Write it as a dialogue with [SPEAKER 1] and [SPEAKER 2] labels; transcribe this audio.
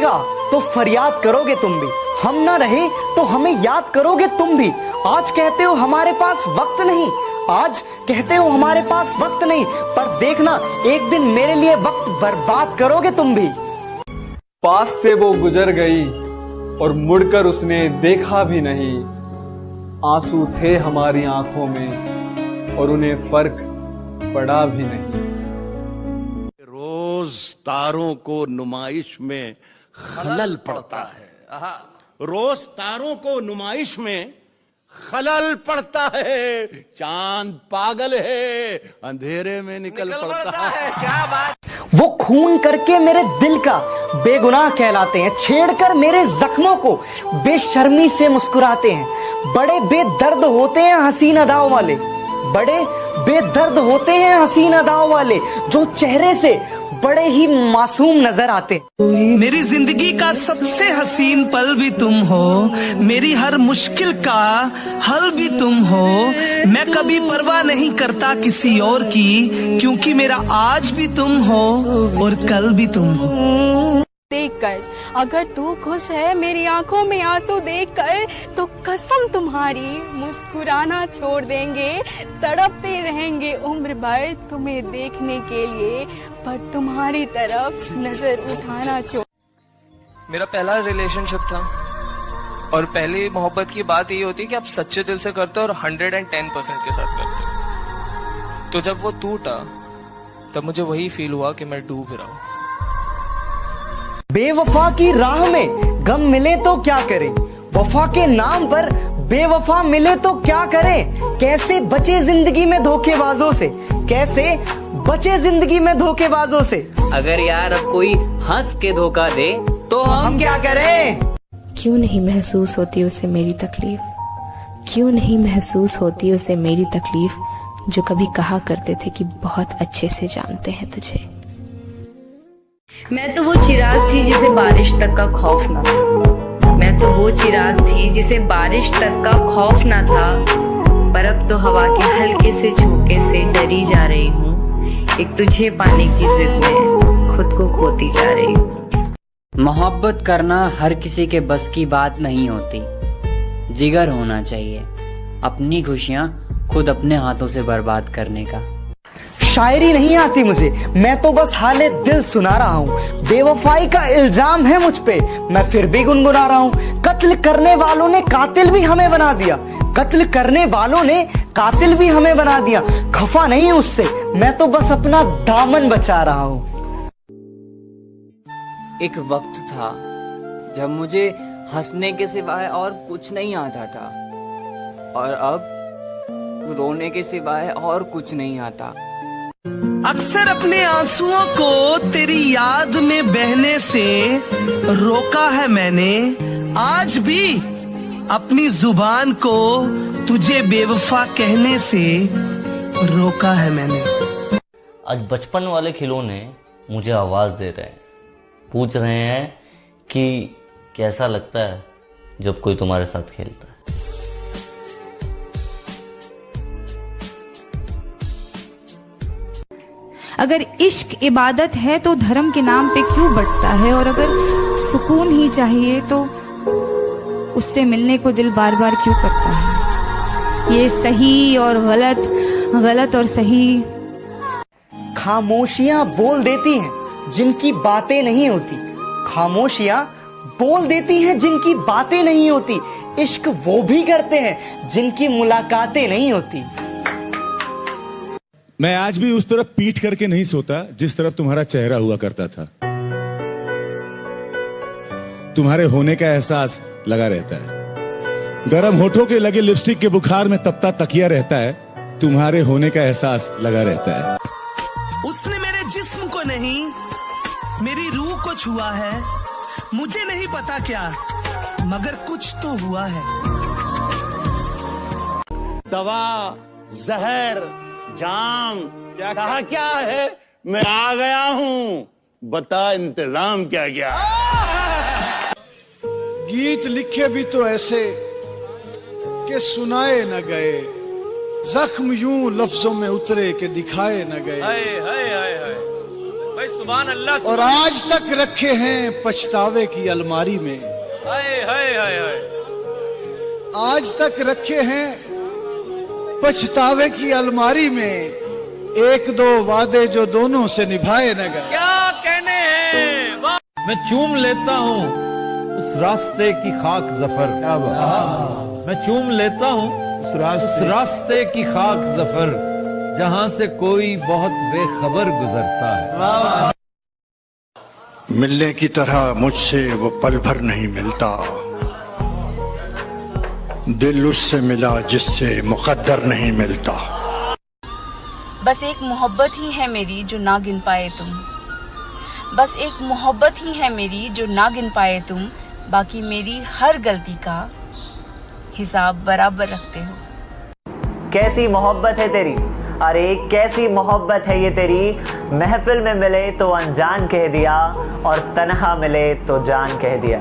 [SPEAKER 1] रहेगा तो फरियाद करोगे तुम भी, हम ना रहे तो हमें याद करोगे तुम भी। आज कहते हो हमारे पास वक्त नहीं, आज कहते हो हमारे पास वक्त नहीं, पर देखना एक दिन मेरे लिए वक्त बर्बाद करोगे तुम भी।
[SPEAKER 2] पास से वो गुजर गई और मुड़कर उसने देखा भी नहीं। आंसू थे हमारी आंखों में और उन्हें फर्क पड़ा भी नहीं।
[SPEAKER 3] रोज तारों को नुमाइश में खलल पड़ता है, रोज तारों को नुमाइश में खलल पड़ता है। चांद पागल है, अंधेरे में निकल पड़ता है।
[SPEAKER 4] क्या बात।
[SPEAKER 1] वो खून करके मेरे दिल का बेगुनाह कहलाते हैं, छेड़कर मेरे जख्मों को बेशर्मी से मुस्कुराते हैं। बड़े बेदर्द होते हैं हसीन अदाओं वाले, बड़े बेदर्द होते हैं हसीन अदाओं वाले, जो चेहरे से बड़े ही मासूम नजर आते।
[SPEAKER 4] मेरी जिंदगी का सबसे हसीन पल भी तुम हो, मेरी हर मुश्किल का हल भी तुम हो। मैं कभी परवाह नहीं करता किसी और की, क्योंकि मेरा आज भी तुम हो और कल भी तुम हो।
[SPEAKER 5] देखकर अगर तू खुश है मेरी आंखों में आंसू देखकर, तो कसम तुम्हारी मुस्कुराना छोड़ देंगे। तड़पते रहेंगे उम्र भर तुम्हें देखने के लिए, पर तुम्हारी तरफ नजर उठाना छोड़।
[SPEAKER 6] मेरा पहला रिलेशनशिप था और पहली मोहब्बत की बात ये होती है कि आप सच्चे दिल से करते हो और 110% के साथ करते हो। तो जब वो टूटा तब मुझे वही फील हुआ कि मैं डूब रहा हूँ।
[SPEAKER 1] बेवफा की राह में गम मिले तो क्या करें, वफा के नाम पर बेवफा मिले तो क्या करें। कैसे बचे जिंदगी में धोखेबाजों से, कैसे बचे जिंदगी में धोखेबाजों से।
[SPEAKER 7] अगर यार अब कोई हंस के धोखा दे तो हम
[SPEAKER 1] क्या करें।
[SPEAKER 8] क्यों नहीं महसूस होती उसे मेरी तकलीफ, क्यों नहीं महसूस होती उसे मेरी तकलीफ, जो कभी कहा करते थे कि बहुत अच्छे से जानते हैं तुझे।
[SPEAKER 9] मैं तो वो चिराग थी जिसे बारिश तक का खौफ न था, मैं तो वो चिराग थी जिसे बारिश तक का खौफ न था। पर अब तो हवा के हल्के से झोंके से डरी जा रही हूँ, एक तुझे पाने की जिद में खुद को खोती जा रही हूँ।
[SPEAKER 7] मोहब्बत करना हर किसी के बस की बात नहीं होती, जिगर होना चाहिए अपनी खुशियाँ खुद अपने हाथों से बर्बाद करने का।
[SPEAKER 1] शायरी नहीं आती मुझे, मैं तो बस हाले दिल सुना रहा हूँ। बेवफाई का इल्जाम है मुझ पे, मैं फिर भी गुनगुना रहा हूँ। कत्ल करने वालों ने कातिल भी हमें बना दिया, कत्ल करने वालों ने कातिल भी हमें बना दिया। खफा नहीं उससे, मैं तो बस अपना दामन बचा रहा हूँ।
[SPEAKER 7] एक वक्त था जब मुझे हंसने के सिवाय और कुछ नहीं आता था, और अब रोने के सिवाय और कुछ नहीं आता।
[SPEAKER 4] अक्सर अपने आंसुओं को तेरी याद में बहने से रोका है मैंने, आज भी अपनी जुबान को तुझे बेवफा कहने से रोका है मैंने।
[SPEAKER 10] आज बचपन वाले खिलौने मुझे आवाज दे रहे हैं, पूछ रहे हैं कि कैसा लगता है जब कोई तुम्हारे साथ खेलता है।
[SPEAKER 11] अगर इश्क इबादत है तो धर्म के नाम पे क्यों बढ़ता है, और अगर सुकून ही चाहिए तो उससे मिलने को दिल बार बार क्यों करता है। ये सही और गलत, गलत और सही।
[SPEAKER 1] खामोशियां बोल देती हैं जिनकी बातें नहीं होती, खामोशियां बोल देती हैं जिनकी बातें नहीं होती। इश्क वो भी करते हैं जिनकी मुलाकातें नहीं होती।
[SPEAKER 12] मैं आज भी उस तरफ पीठ करके नहीं सोता जिस तरफ तुम्हारा चेहरा हुआ करता था। तुम्हारे होने का एहसास लगा रहता है, गरम होठों के लगे लिपस्टिक के बुखार में तपता तकिया रहता है। तुम्हारे होने का एहसास लगा रहता है।
[SPEAKER 4] उसने मेरे जिस्म को नहीं मेरी रूह को छुआ है, मुझे नहीं पता क्या मगर कुछ तो हुआ है।
[SPEAKER 3] दवा, जहर, जाम कहा क्या है, मैं आ गया हूँ, बता इंतजाम क्या क्या।
[SPEAKER 13] गीत लिखे भी तो ऐसे कि सुनाए न गए, जख्म यूं लफ्जों में उतरे कि दिखाए न गए।
[SPEAKER 14] हाय हाय हाय हाय। भाई सुभान अल्लाह।
[SPEAKER 13] और आज तक रखे हैं पछतावे की अलमारी में।
[SPEAKER 14] हाय हाय हाय हाय।
[SPEAKER 13] आज तक रखे हैं पछतावे की अलमारी में, एक दो वादे जो दोनों से निभाए न गए।
[SPEAKER 14] क्या कहने हैं।
[SPEAKER 15] मैं चूम लेता हूँ उस रास्ते की खाक जफर। क्या बात। मैं चूम लेता हूँ उस रास्ते की खाक जफर, जहाँ से कोई बहुत बेखबर गुजरता है।
[SPEAKER 16] मिलने की तरह मुझसे वो पल भर नहीं मिलता, दिल उससे मिला जिससे मुकद्दर नहीं मिलता।
[SPEAKER 17] बस एक मोहब्बत ही है मेरी जो ना गिन पाए तुम, बस एक मोहब्बत ही है मेरी जो ना गिन पाए तुम, बाकी मेरी हर गलती का हिसाब बराबर रखते हो।
[SPEAKER 18] कैसी मोहब्बत है तेरी, अरे कैसी मोहब्बत है ये तेरी, महफिल में मिले तो अनजान कह दिया और तन्हा मिले तो जान कह दिया।